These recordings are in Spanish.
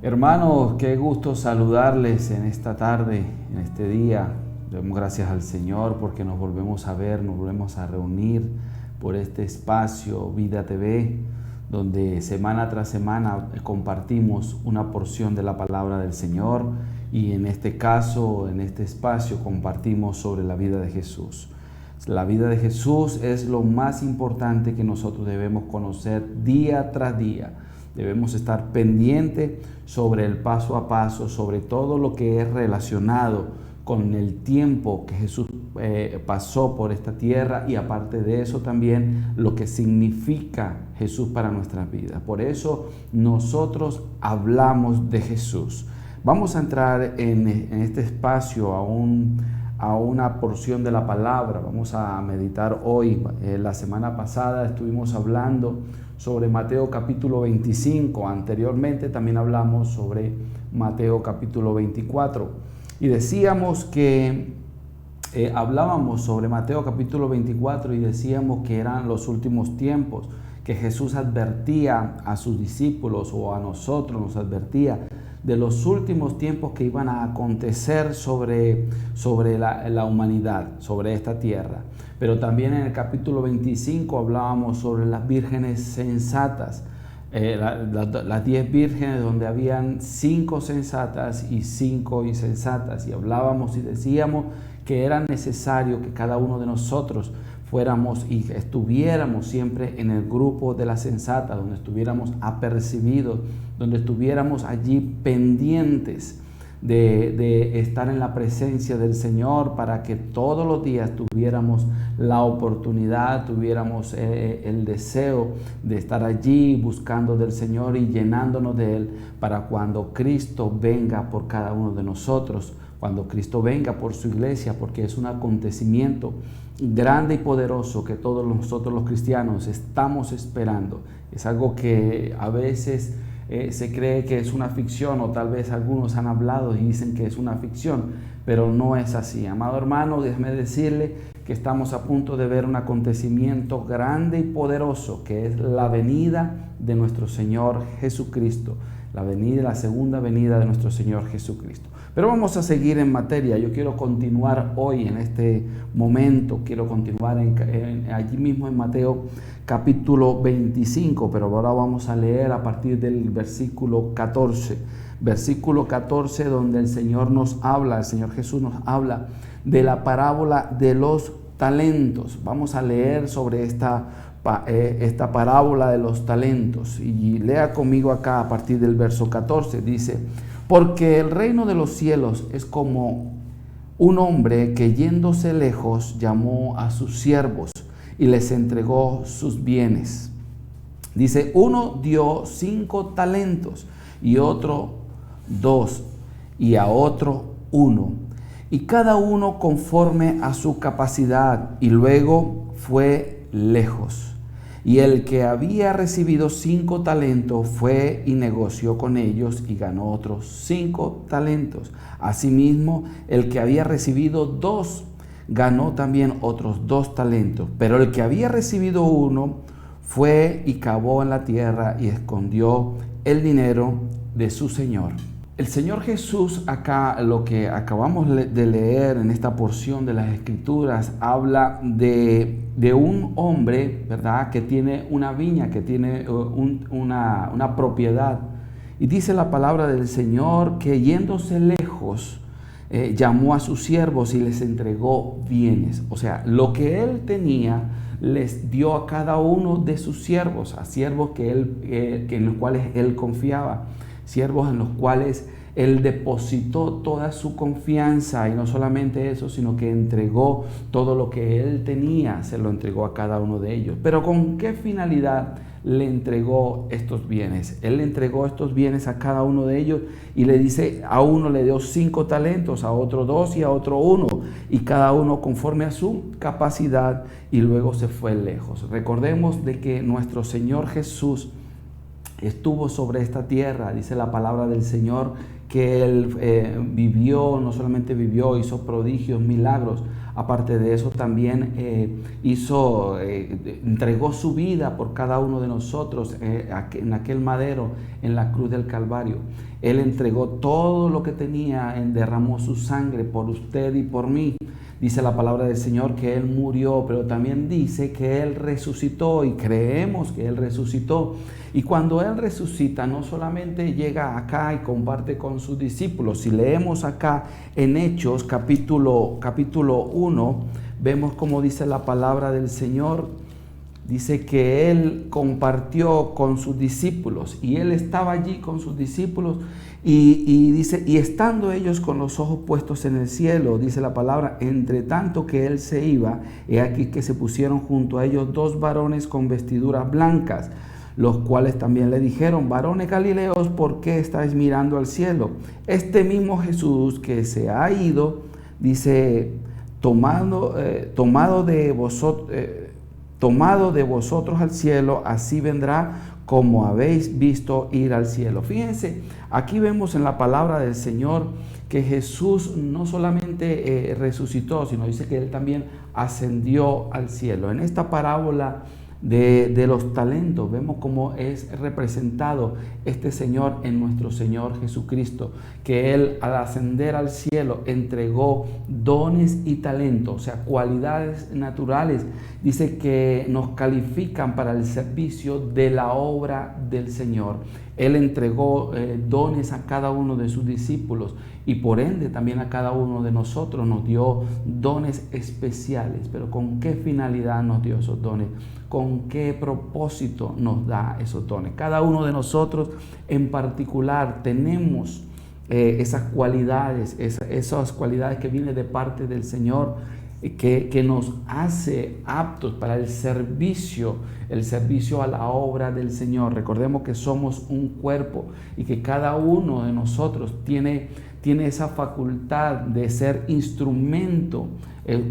Hermanos, qué gusto saludarles en esta tarde, en este día. Damos gracias al Señor porque nos volvemos a ver, nos volvemos a reunir por este espacio Vida TV, donde semana tras semana compartimos una porción de la palabra del Señor y en este caso, en este espacio, compartimos sobre la vida de Jesús. La vida de Jesús es lo más importante que nosotros debemos conocer día tras día. Debemos estar pendientes sobre el paso a paso, sobre todo lo que es relacionado con el tiempo que Jesús pasó por esta tierra y aparte de eso también lo que significa Jesús para nuestras vidas. Por eso nosotros hablamos de Jesús. Vamos a entrar en este espacio a una porción de la palabra. Vamos a meditar hoy. La semana pasada estuvimos hablando sobre Mateo capítulo 25. Anteriormente también hablamos sobre Mateo capítulo 24. Y decíamos que hablábamos sobre Mateo capítulo 24 y decíamos que eran los últimos tiempos, que Jesús advertía a sus discípulos o a nosotros nos advertía de los últimos tiempos que iban a acontecer sobre la humanidad, sobre esta tierra. Pero también en el capítulo 25 hablábamos sobre las vírgenes sensatas, las 10 vírgenes donde habían 5 sensatas y 5 insensatas. Y hablábamos y decíamos que era necesario que cada uno de nosotros fuéramos y estuviéramos siempre en el grupo de las sensatas, donde estuviéramos apercibidos, donde estuviéramos allí pendientes de estar en la presencia del Señor para que todos los días tuviéramos la oportunidad, tuviéramos el deseo de estar allí buscando del Señor y llenándonos de Él para cuando Cristo venga por cada uno de nosotros, cuando Cristo venga por su iglesia, porque es un acontecimiento grande y poderoso que todos nosotros los cristianos estamos esperando. Es algo que a veces se cree que es una ficción o tal vez algunos han hablado y dicen que es una ficción, pero no es así. Amado hermano, déjeme decirle que estamos a punto de ver un acontecimiento grande y poderoso que es la venida de nuestro Señor Jesucristo, la segunda venida de nuestro Señor Jesucristo. Pero vamos a seguir en materia. Yo quiero continuar hoy en este momento, quiero continuar allí mismo en Mateo capítulo 25, pero ahora vamos a leer a partir del versículo 14. Versículo 14 donde el Señor Jesús nos habla de la parábola de los talentos. Vamos a leer sobre esta parábola de los talentos y lea conmigo acá a partir del verso 14. Dice: porque el reino de los cielos es como un hombre que yéndose lejos llamó a sus siervos y les entregó sus bienes. Dice, uno dio 5 talentos y otro 2 y a otro 1, y cada uno conforme a su capacidad, y luego fue lejos. Y el que había recibido 5 talentos fue y negoció con ellos y ganó otros 5 talentos. Asimismo, el que había recibido 2 ganó también otros 2 talentos. Pero el que había recibido 1 fue y cavó en la tierra y escondió el dinero de su señor. El Señor Jesús acá, lo que acabamos de leer en esta porción de las Escrituras, habla de un hombre, ¿verdad?, que tiene una viña, que tiene una propiedad. Y dice la palabra del Señor que yéndose lejos, llamó a sus siervos y les entregó bienes. O sea, lo que él tenía les dio a cada uno de sus siervos, a siervos en los cuales él confiaba. Siervos en los cuales él depositó toda su confianza, y no solamente eso, sino que entregó todo lo que él tenía, se lo entregó a cada uno de ellos. Pero ¿con qué finalidad le entregó estos bienes? Él le entregó estos bienes a cada uno de ellos y le dice, a uno le dio 5 talentos, a otro 2 y a otro 1, y cada uno conforme a su capacidad, y luego se fue lejos. Recordemos de que nuestro Señor Jesús estuvo sobre esta tierra. Dice la palabra del Señor que Él vivió, no solamente vivió, hizo prodigios, milagros Aparte de eso, también entregó su vida por cada uno de nosotros en aquel madero, en la cruz del Calvario. Él entregó todo lo que tenía, derramó su sangre por usted y por mí. Dice la palabra del Señor que Él murió, pero también dice que Él resucitó, y creemos que Él resucitó. Y cuando Él resucita, no solamente llega acá y comparte con sus discípulos. Si leemos acá en Hechos capítulo 1, vemos como dice la palabra del Señor. Dice que Él compartió con sus discípulos, y Él estaba allí con sus discípulos, y dice, y estando ellos con los ojos puestos en el cielo, dice la palabra, entre tanto que Él se iba, he aquí que se pusieron junto a ellos 2 varones con vestiduras blancas, los cuales también le dijeron: varones Galileos, ¿por qué estáis mirando al cielo? Este mismo Jesús que se ha ido, dice, tomado de vosotros al cielo, así vendrá como habéis visto ir al cielo. Fíjense, aquí vemos en la palabra del Señor que Jesús no solamente resucitó, sino dice que Él también ascendió al cielo. En esta parábola de los talentos vemos cómo es representado este Señor en nuestro Señor Jesucristo, que Él al ascender al cielo entregó dones y talentos, o sea, cualidades naturales, dice que nos califican para el servicio de la obra del Señor. Él entregó dones a cada uno de sus discípulos, y por ende también a cada uno de nosotros nos dio dones especiales. Pero ¿con qué finalidad nos dio esos dones? ¿Con qué propósito nos da esos dones? Cada uno de nosotros en particular tenemos esas cualidades que vienen de parte del Señor, que nos hace aptos para el servicio a la obra del Señor. Recordemos que somos un cuerpo y que cada uno de nosotros tiene esa facultad de ser instrumento,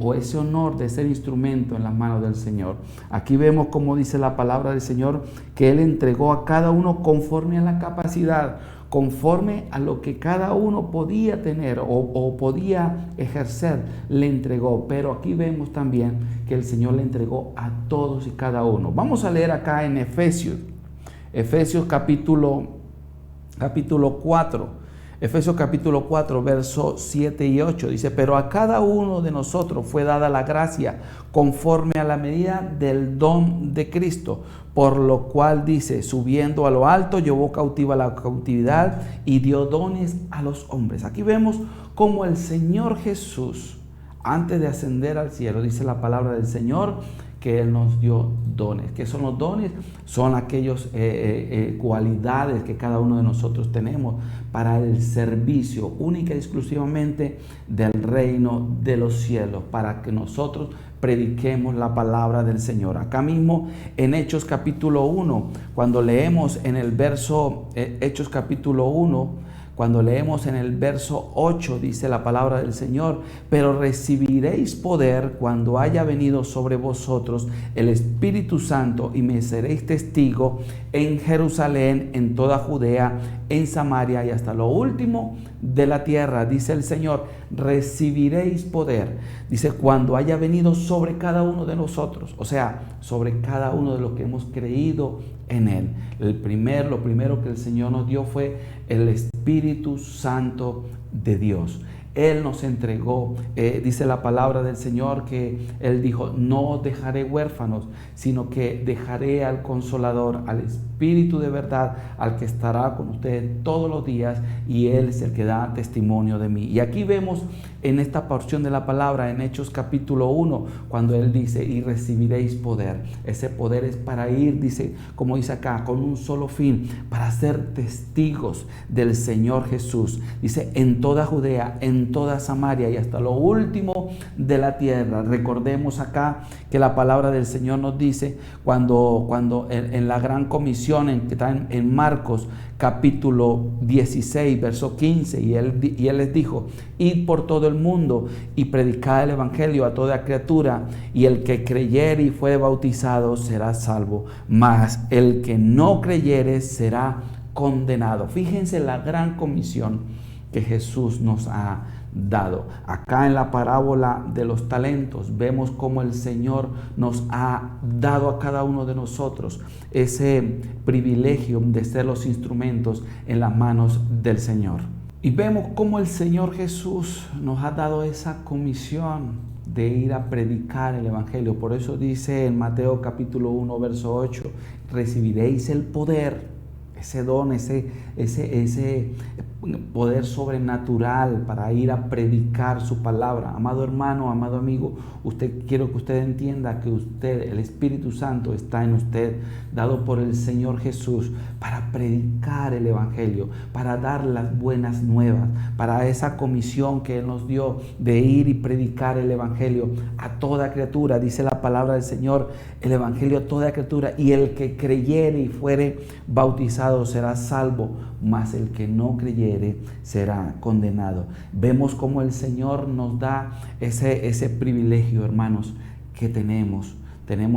o ese honor de ser instrumento en las manos del Señor. Aquí vemos como dice la palabra del Señor, que Él entregó a cada uno conforme a la capacidad, conforme a lo que cada uno podía tener o podía ejercer, le entregó. Pero aquí vemos también que el Señor le entregó a todos y cada uno. Vamos a leer acá en Efesios capítulo 4. Efesios capítulo 4, versos 7 y 8, dice: pero a cada uno de nosotros fue dada la gracia conforme a la medida del don de Cristo, por lo cual dice: subiendo a lo alto, llevó cautiva la cautividad y dio dones a los hombres. Aquí vemos cómo el Señor Jesús, antes de ascender al cielo, dice la palabra del Señor, que Él nos dio dones. ¿Qué son los dones? Son aquellas cualidades que cada uno de nosotros tenemos para el servicio única y exclusivamente del reino de los cielos, para que nosotros prediquemos la palabra del Señor. Acá mismo en Hechos capítulo 1, cuando leemos en el verso, Hechos capítulo 1, cuando leemos en el verso 8, dice la palabra del Señor: pero recibiréis poder cuando haya venido sobre vosotros el Espíritu Santo, y me seréis testigo en Jerusalén, en toda Judea, en Samaria y hasta lo último de la tierra. Dice el Señor: recibiréis poder. Dice: cuando haya venido sobre cada uno de nosotros, o sea, sobre cada uno de los que hemos creído en Él. Lo primero que el Señor nos dio fue el Espíritu Santo de Dios. Él nos entregó, dice la palabra del Señor, que Él dijo: no os dejaré huérfanos, sino que dejaré al Consolador, al Espíritu de verdad, al que estará con ustedes todos los días, y Él es el que da testimonio de mí. Y aquí vemos en esta porción de la palabra, en Hechos capítulo 1, cuando Él dice: y recibiréis poder. Ese poder es para ir, dice, como dice acá, con un solo fin, para ser testigos del Señor Jesús. Dice: en toda Judea, en toda Samaria y hasta lo último de la tierra. Recordemos acá que la palabra del Señor nos dice, cuando en la gran comisión que está en Marcos capítulo 16, verso 15, y él les dijo: id por todo el mundo y predicad el evangelio a toda criatura, y el que creyere y fuere bautizado será salvo, mas el que no creyere será condenado. Fíjense la gran comisión que Jesús nos ha dado. Acá en la parábola de los talentos vemos cómo el Señor nos ha dado a cada uno de nosotros ese privilegio de ser los instrumentos en las manos del Señor. Y vemos cómo el Señor Jesús nos ha dado esa comisión de ir a predicar el Evangelio. Por eso dice en Mateo capítulo 1, verso 8, recibiréis el poder, ese don, ese poder sobrenatural para ir a predicar su palabra. Amado hermano, amado amigo, quiero que usted entienda que el Espíritu Santo está en usted, dado por el Señor Jesús, para predicar el Evangelio, para dar las buenas nuevas, para esa comisión que Él nos dio de ir y predicar el Evangelio a toda criatura. Dice la palabra del Señor, el Evangelio a toda criatura, y el que creyere y fuere bautizado será salvo, mas el que no creyere será condenado. Vemos cómo el Señor nos da ese privilegio, hermanos, que tenemos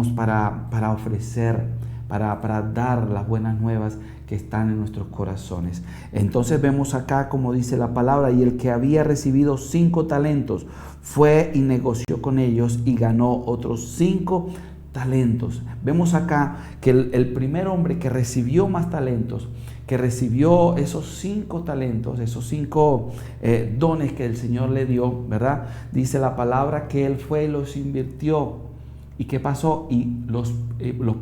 para ofrecer, para dar las buenas nuevas que están en nuestros corazones. Entonces vemos acá como dice la palabra, y el que había recibido 5 talentos fue y negoció con ellos y ganó otros 5 talentos. Vemos acá que el primer hombre que recibió más talentos, que recibió esos 5 talentos, esos 5 dones que el Señor le dio, ¿verdad? Dice la palabra que él fue y los invirtió. ¿Y qué pasó? Y los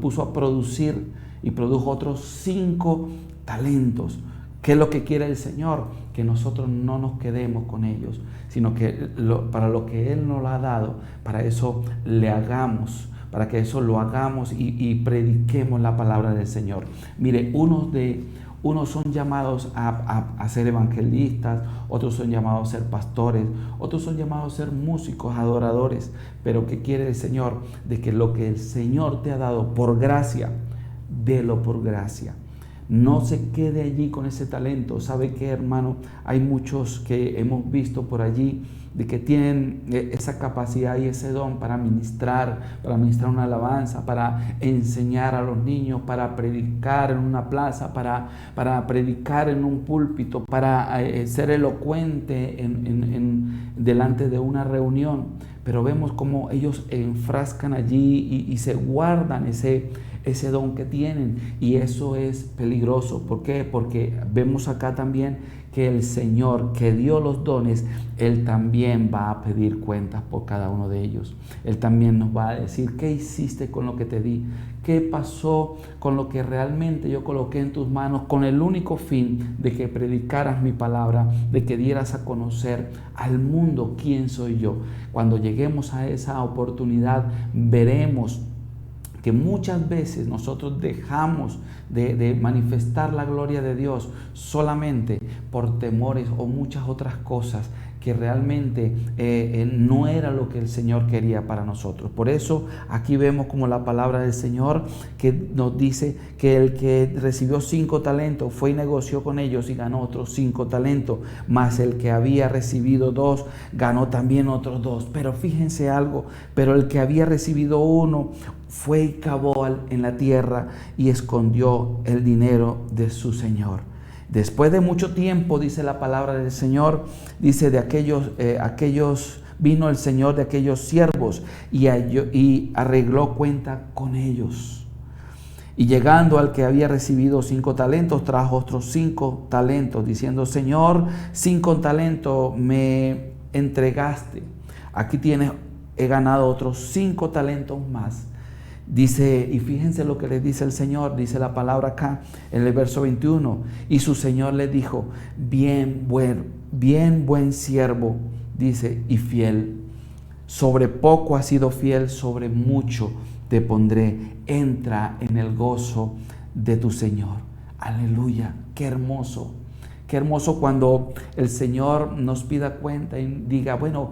puso a producir y produjo otros 5 talentos. ¿Qué es lo que quiere el Señor? Que nosotros no nos quedemos con ellos, sino que para lo que Él nos lo ha dado, para eso le hagamos, para que eso lo hagamos y prediquemos la palabra del Señor. Mire, unos son llamados a ser evangelistas, otros son llamados a ser pastores, otros son llamados a ser músicos, adoradores. Pero ¿qué quiere el Señor? De que lo que el Señor te ha dado por gracia, délo por gracia. No se quede allí con ese talento. ¿Sabe qué, hermano? Hay muchos que hemos visto por allí de que tienen esa capacidad y ese don para ministrar una alabanza, para enseñar a los niños, para predicar en una plaza, para predicar en un púlpito, para ser elocuente delante de una reunión. Pero vemos cómo ellos enfrascan allí y se guardan ese don que tienen, y eso es peligroso. ¿Por qué? Porque vemos acá también que el Señor que dio los dones, Él también va a pedir cuentas por cada uno de ellos. Él también nos va a decir, ¿qué hiciste con lo que te di? ¿Qué pasó con lo que realmente yo coloqué en tus manos con el único fin de que predicaras mi palabra, de que dieras a conocer al mundo quién soy yo? Cuando lleguemos a esa oportunidad, veremos que muchas veces nosotros dejamos de manifestar la gloria de Dios solamente por temores o muchas otras cosas que realmente no era lo que el Señor quería para nosotros. Por eso aquí vemos como la palabra del Señor que nos dice que el que recibió 5 talentos fue y negoció con ellos y ganó otros 5 talentos, más el que había recibido 2 ganó también otros 2. Pero fíjense algo, pero el que había recibido 1 fue y cavó en la tierra y escondió el dinero de su señor. Después de mucho tiempo, dice la palabra del Señor, dice de aquellos vino el Señor de aquellos siervos y arregló cuenta con ellos. Y llegando al que había recibido 5 talentos, trajo otros 5 talentos, diciendo, Señor, 5 talentos me entregaste. Aquí tienes, he ganado otros 5 talentos más. Dice, y fíjense lo que le dice el Señor, dice la palabra acá en el verso 21, y su Señor le dijo, bien buen siervo, dice, y fiel, sobre poco has sido fiel, sobre mucho te pondré, entra en el gozo de tu Señor. Aleluya, qué hermoso cuando el Señor nos pida cuenta y diga, bueno,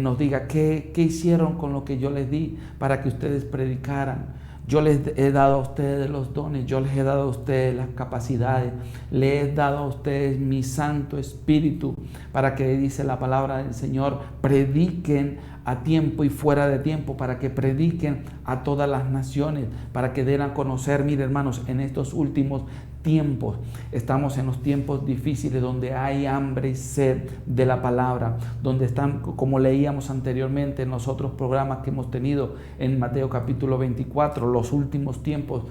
nos diga ¿qué hicieron con lo que yo les di para que ustedes predicaran? Yo les he dado a ustedes los dones, yo les he dado a ustedes las capacidades, les he dado a ustedes mi Santo Espíritu para que, dice la palabra del Señor, prediquen a tiempo y fuera de tiempo, para que prediquen a todas las naciones, para que den a conocer. Mire, hermanos, en estos últimos tiempos, estamos en los tiempos difíciles donde hay hambre y sed de la palabra, donde están, como leíamos anteriormente en los otros programas que hemos tenido en Mateo capítulo 24, los últimos tiempos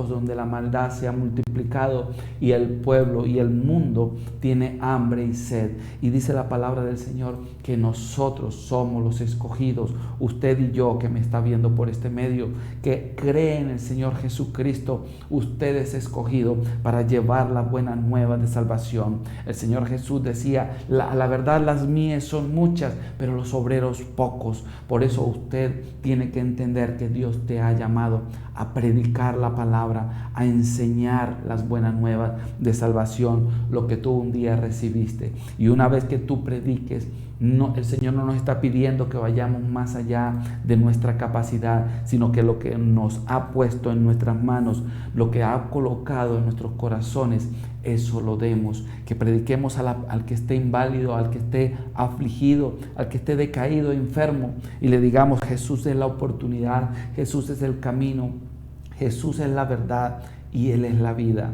donde la maldad se ha multiplicado y el pueblo y el mundo tiene hambre y sed. Y dice la palabra del Señor que nosotros somos los escogidos, usted y yo que me está viendo por este medio, que cree en el Señor Jesucristo, usted es escogido para llevar la buena nueva de salvación. El Señor Jesús decía, la verdad las mies son muchas, pero los obreros pocos. Por eso usted tiene que entender que Dios te ha llamado a predicar la palabra, a enseñar las buenas nuevas de salvación, lo que tú un día recibiste. Y una vez que tú prediques, el Señor no nos está pidiendo que vayamos más allá de nuestra capacidad, sino que lo que nos ha puesto en nuestras manos, lo que ha colocado en nuestros corazones, eso lo demos, que prediquemos al que esté inválido, al que esté afligido, al que esté decaído, enfermo, y le digamos: Jesús es la oportunidad, Jesús es el camino, Jesús es la verdad y Él es la vida.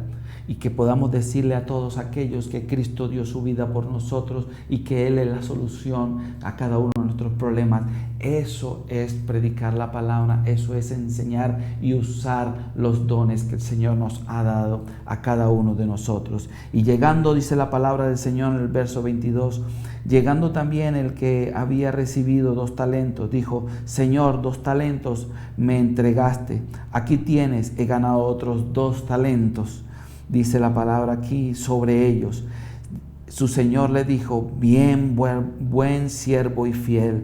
Y que podamos decirle a todos aquellos que Cristo dio su vida por nosotros y que Él es la solución a cada uno de nuestros problemas. Eso es predicar la palabra, eso es enseñar y usar los dones que el Señor nos ha dado a cada uno de nosotros. Y llegando, dice la palabra del Señor en el verso 22, llegando también el que había recibido 2 talentos, dijo: Señor, 2 talentos me entregaste, aquí tienes, he ganado otros 2 talentos. Dice la palabra aquí sobre ellos. Su Señor le dijo: bien, buen siervo y fiel,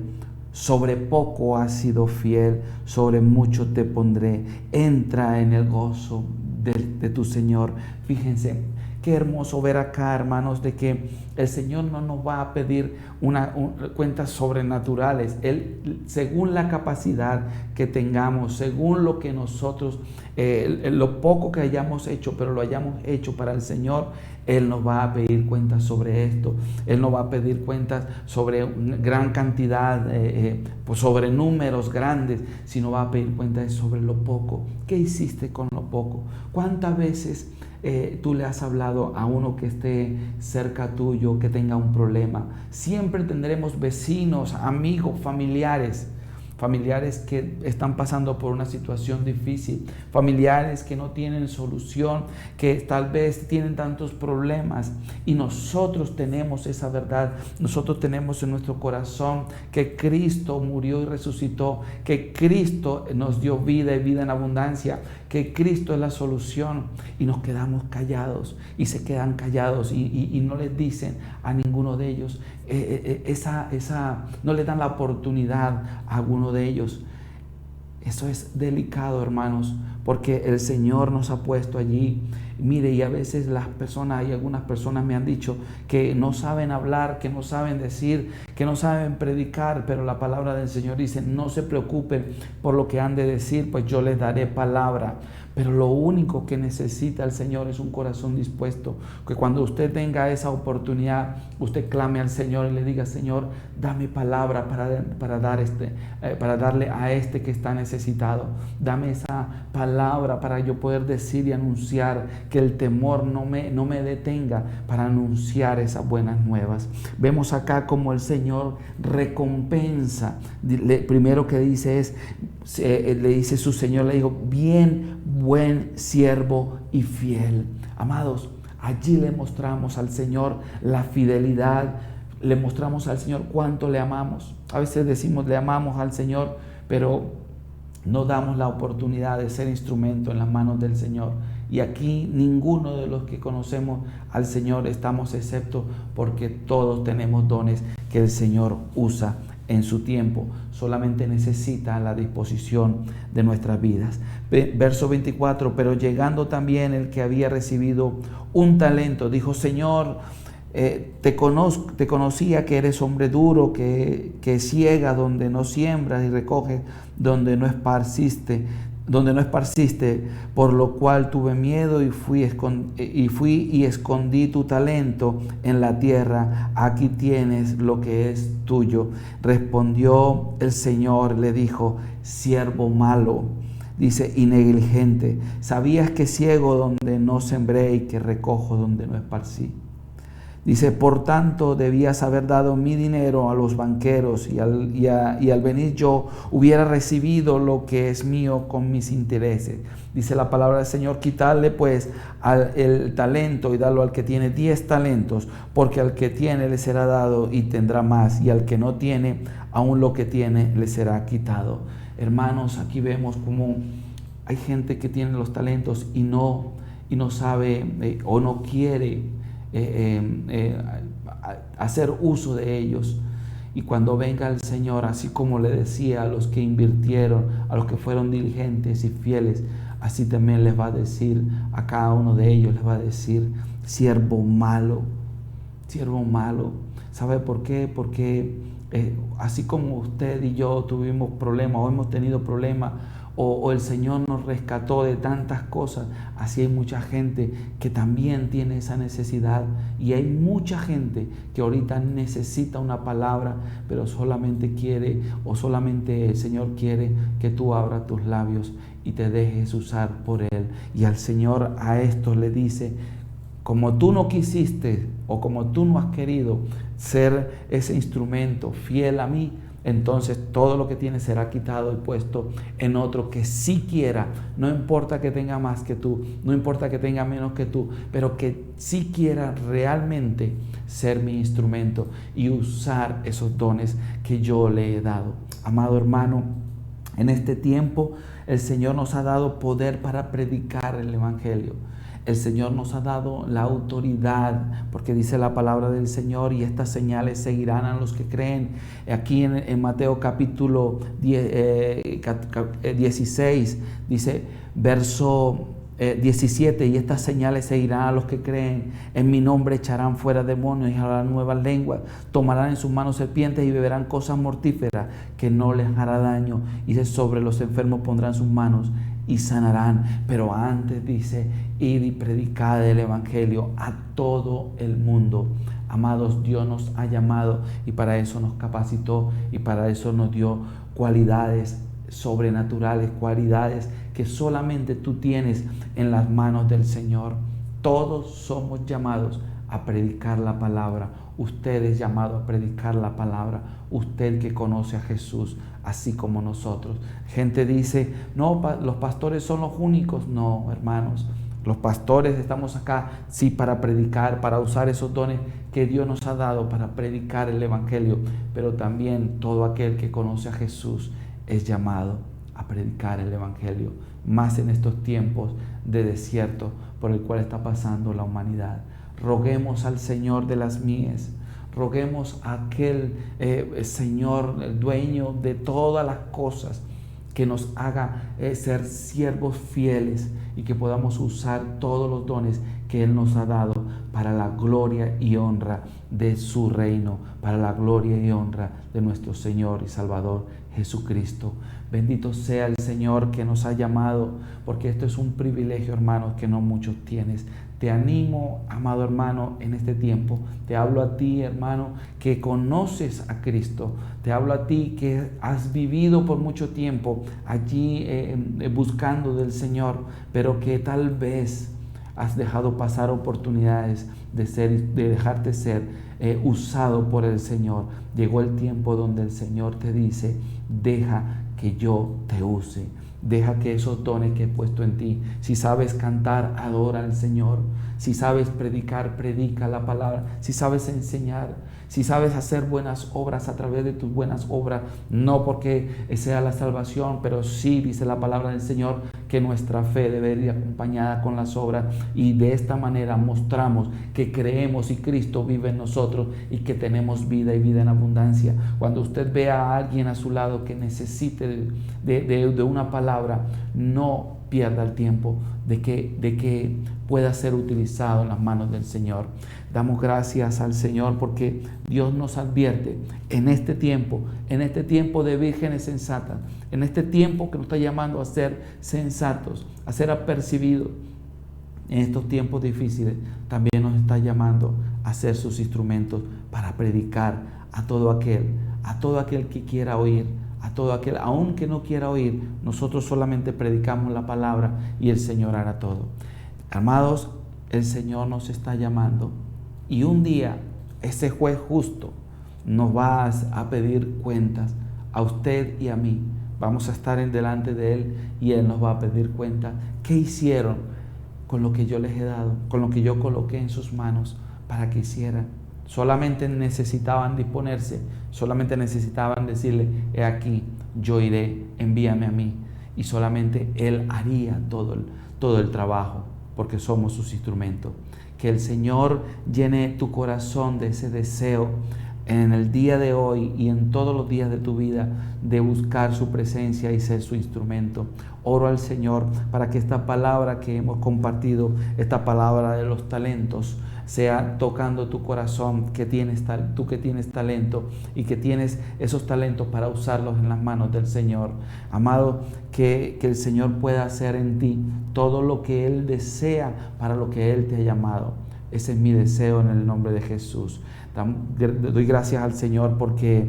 sobre poco has sido fiel, sobre mucho te pondré, entra en el gozo de tu Señor. Fíjense, qué hermoso ver acá, hermanos, de que el Señor no nos va a pedir cuentas sobrenaturales. Él, según la capacidad que tengamos, según lo que nosotros, lo poco que hayamos hecho, pero lo hayamos hecho para el Señor, Él nos va a pedir cuentas sobre esto. Él nos va a pedir cuentas sobre una gran cantidad, pues sobre números grandes, sino va a pedir cuentas sobre lo poco. ¿Qué hiciste con lo poco? ¿Cuántas veces tú le has hablado a uno que esté cerca tuyo, que tenga un problema? Siempre tendremos vecinos, amigos, familiares que están pasando por una situación difícil, familiares que no tienen solución, que tal vez tienen tantos problemas, y nosotros tenemos esa verdad, nosotros tenemos en nuestro corazón que Cristo murió y resucitó, que Cristo nos dio vida y vida en abundancia, que Cristo es la solución, y nos quedamos callados y se quedan callados y no les dicen a ninguno de ellos, no le dan la oportunidad a alguno de ellos. Eso es delicado, hermanos, porque el Señor nos ha puesto allí. Mire, y a veces algunas personas me han dicho que no saben hablar, que no saben decir, que no saben predicar, pero la palabra del Señor dice: no se preocupen por lo que han de decir, pues yo les daré palabra. Pero lo único que necesita el Señor es un corazón dispuesto, que cuando usted tenga esa oportunidad, usted clame al Señor y le diga: Señor, dame palabra para darle a este que está necesitado. Dame esa palabra para yo poder decir y anunciar, que el temor no me detenga para anunciar esas buenas nuevas. Vemos acá como el Señor recompensa. Primero que dice es, le dice su Señor, le dijo: bien, buen siervo y fiel. Amados, allí le mostramos al Señor la fidelidad, le mostramos al Señor cuánto le amamos. A veces decimos le amamos al Señor, pero no damos la oportunidad de ser instrumento en las manos del Señor. Y aquí ninguno de los que conocemos al Señor estamos excepto, porque todos tenemos dones que el Señor usa en su tiempo. Solamente necesita la disposición de nuestras vidas. Verso 24, pero llegando también el que había recibido 1 talento, dijo: Señor, te conocía que eres hombre duro, que ciega donde no siembras y recoges donde no esparciste. donde no esparciste, por lo cual tuve miedo y fui y escondí tu talento en la tierra. Aquí tienes lo que es tuyo. Respondió el Señor, le dijo: siervo malo, dice, y negligente, ¿sabías que ciego donde no sembré y que recojo donde no esparcí? Dice, por tanto, debías haber dado mi dinero a los banqueros y al venir yo hubiera recibido lo que es mío con mis intereses. Dice la palabra del Señor, quitarle pues el talento y darlo al que tiene 10 talentos, porque al que tiene le será dado y tendrá más, y al que no tiene, aún lo que tiene le será quitado. Hermanos, aquí vemos cómo hay gente que tiene los talentos y no sabe o no quiere hacer uso de ellos. Y cuando venga el Señor, así como le decía a los que invirtieron, a los que fueron diligentes y fieles, así también les va a decir a cada uno de ellos, les va a decir: siervo malo, siervo malo. ¿Sabe por qué? Porque así como usted y yo tuvimos problemas o hemos tenido problemas, o el Señor nos rescató de tantas cosas, así hay mucha gente que también tiene esa necesidad, y hay mucha gente que ahorita necesita una palabra, pero solamente quiere, o solamente el Señor quiere que tú abras tus labios y te dejes usar por Él. Y al Señor a estos le dice: como tú no quisiste o como tú no has querido ser ese instrumento fiel a mí, entonces todo lo que tienes será quitado y puesto en otro que sí quiera. No importa que tenga más que tú, no importa que tenga menos que tú, pero que sí quiera realmente ser mi instrumento y usar esos dones que yo le he dado. Amado hermano, en este tiempo el Señor nos ha dado poder para predicar el Evangelio. El Señor nos ha dado la autoridad, porque dice la palabra del Señor: y estas señales seguirán a los que creen. Aquí en Mateo capítulo 16, dice verso 17: y estas señales seguirán a los que creen. En mi nombre echarán fuera demonios y hablarán nuevas lenguas. Tomarán en sus manos serpientes y beberán cosas mortíferas que no les hará daño. Y sobre los enfermos pondrán sus manos y sanarán. Pero antes dice: id y predicad el Evangelio a todo el mundo. Amados, Dios nos ha llamado y para eso nos capacitó y para eso nos dio cualidades sobrenaturales, cualidades que solamente tú tienes en las manos del Señor. Todos somos llamados a predicar la palabra. Usted es llamado a predicar la palabra. Usted que conoce a Jesús, así como nosotros. Gente dice: no, los pastores son los únicos. No, hermanos. Los pastores estamos acá, sí, para predicar, para usar esos dones que Dios nos ha dado para predicar el Evangelio. Pero también todo aquel que conoce a Jesús es llamado a predicar el Evangelio, más en estos tiempos de desierto por el cual está pasando la humanidad. Roguemos al Señor de las mies, roguemos a aquel Señor, el dueño de todas las cosas, que nos haga ser siervos fieles y que podamos usar todos los dones que Él nos ha dado para la gloria y honra de su reino, para la gloria y honra de nuestro Señor y Salvador Jesucristo. Bendito sea el Señor que nos ha llamado, porque esto es un privilegio, hermanos, que no muchos tienes. Te animo, amado hermano, en este tiempo. Te hablo a ti, hermano, que conoces a Cristo. Te hablo a ti que has vivido por mucho tiempo allí buscando del Señor, pero que tal vez has dejado pasar oportunidades de dejarte ser usado por el Señor. Llegó el tiempo donde el Señor te dice: deja que yo te use. Deja que esos dones que he puesto en ti, si sabes cantar, adora al Señor. Si sabes predicar, predica la palabra. Si sabes enseñar, si sabes hacer buenas obras a través de tus buenas obras, no porque sea la salvación, pero sí dice la palabra del Señor que nuestra fe debe ir acompañada con las obras, y de esta manera mostramos que creemos y Cristo vive en nosotros y que tenemos vida y vida en abundancia. Cuando usted vea a alguien a su lado que necesite de una palabra, no pierda el tiempo, de que pueda ser utilizado en las manos del Señor. Damos gracias al Señor porque Dios nos advierte en este tiempo de vírgenes sensatas, en este tiempo que nos está llamando a ser sensatos, a ser apercibidos. En estos tiempos difíciles también nos está llamando a ser sus instrumentos para predicar a todo aquel que quiera oír, a todo aquel, aunque no quiera oír. Nosotros solamente predicamos la palabra y el Señor hará todo. Amados, el Señor nos está llamando y un día ese juez justo nos va a pedir cuentas a usted y a mí. Vamos a estar en delante de Él y Él nos va a pedir cuentas. ¿Qué hicieron con lo que yo les he dado, con lo que yo coloqué en sus manos para que hicieran? Solamente necesitaban disponerse, solamente necesitaban decirle: he aquí, yo iré, envíame a mí. Y solamente Él haría todo el trabajo, porque somos sus instrumentos. Que el Señor llene tu corazón de ese deseo en el día de hoy y en todos los días de tu vida, de buscar su presencia y ser su instrumento. Oro al Señor para que esta palabra que hemos compartido, esta palabra de los talentos, sea tocando tu corazón, tú que tienes talento y que tienes esos talentos para usarlos en las manos del Señor. Amado, que el Señor pueda hacer en ti todo lo que Él desea para lo que Él te ha llamado. Ese es mi deseo en el nombre de Jesús. Doy gracias al Señor porque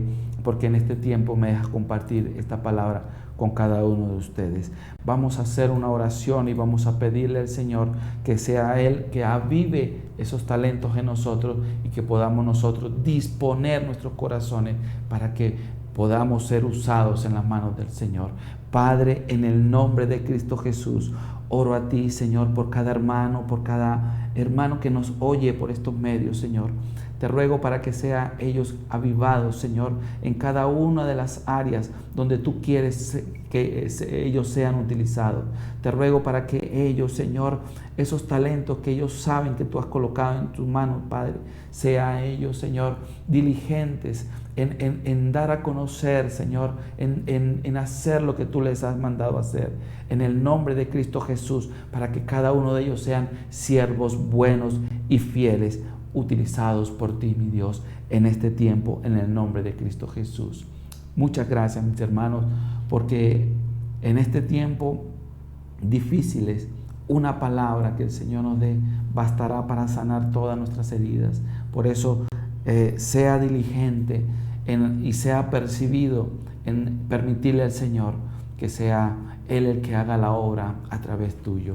en este tiempo me dejas compartir esta palabra con cada uno de ustedes. Vamos a hacer una oración y vamos a pedirle al Señor que sea Él que avive esos talentos en nosotros y que podamos nosotros disponer nuestros corazones para que podamos ser usados en las manos del Señor. Padre, en el nombre de Cristo Jesús, oro a ti, Señor, por cada hermano que nos oye por estos medios, Señor. Te ruego para que sean ellos avivados, Señor, en cada una de las áreas donde tú quieres que ellos sean utilizados. Te ruego para que ellos, Señor, esos talentos que ellos saben que tú has colocado en tus manos, Padre, sean ellos, Señor, diligentes en dar a conocer, Señor, en hacer lo que tú les has mandado hacer. En el nombre de Cristo Jesús, para que cada uno de ellos sean siervos buenos y fieles, utilizados por ti, mi Dios, en este tiempo, en el nombre de Cristo Jesús. Muchas gracias, mis hermanos, porque en este tiempo difíciles, una palabra que el Señor nos dé bastará para sanar todas nuestras heridas. Por eso, sea diligente y sea percibido en permitirle al Señor que sea Él el que haga la obra a través tuyo.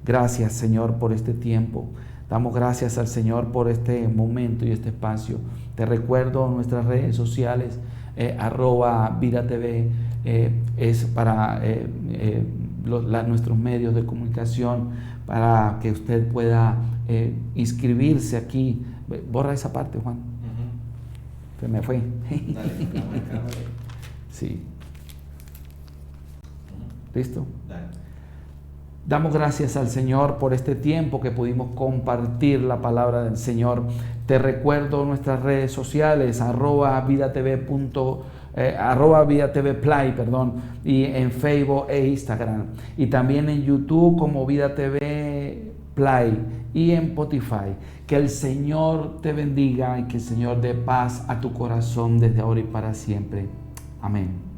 Gracias, Señor, por este tiempo. Damos gracias al Señor por este momento y este espacio. Te recuerdo nuestras redes sociales, @VidaTV, es para nuestros medios de comunicación, para que usted pueda inscribirse aquí. Borra esa parte, Juan. Se me fue. Dale, Sí. ¿Listo? Dale. Damos gracias al Señor por este tiempo que pudimos compartir la palabra del Señor. Te recuerdo nuestras redes sociales, @VidaTV y en Facebook e Instagram. Y también en YouTube como VidaTV Play y en Spotify. Que el Señor te bendiga y que el Señor dé paz a tu corazón desde ahora y para siempre. Amén.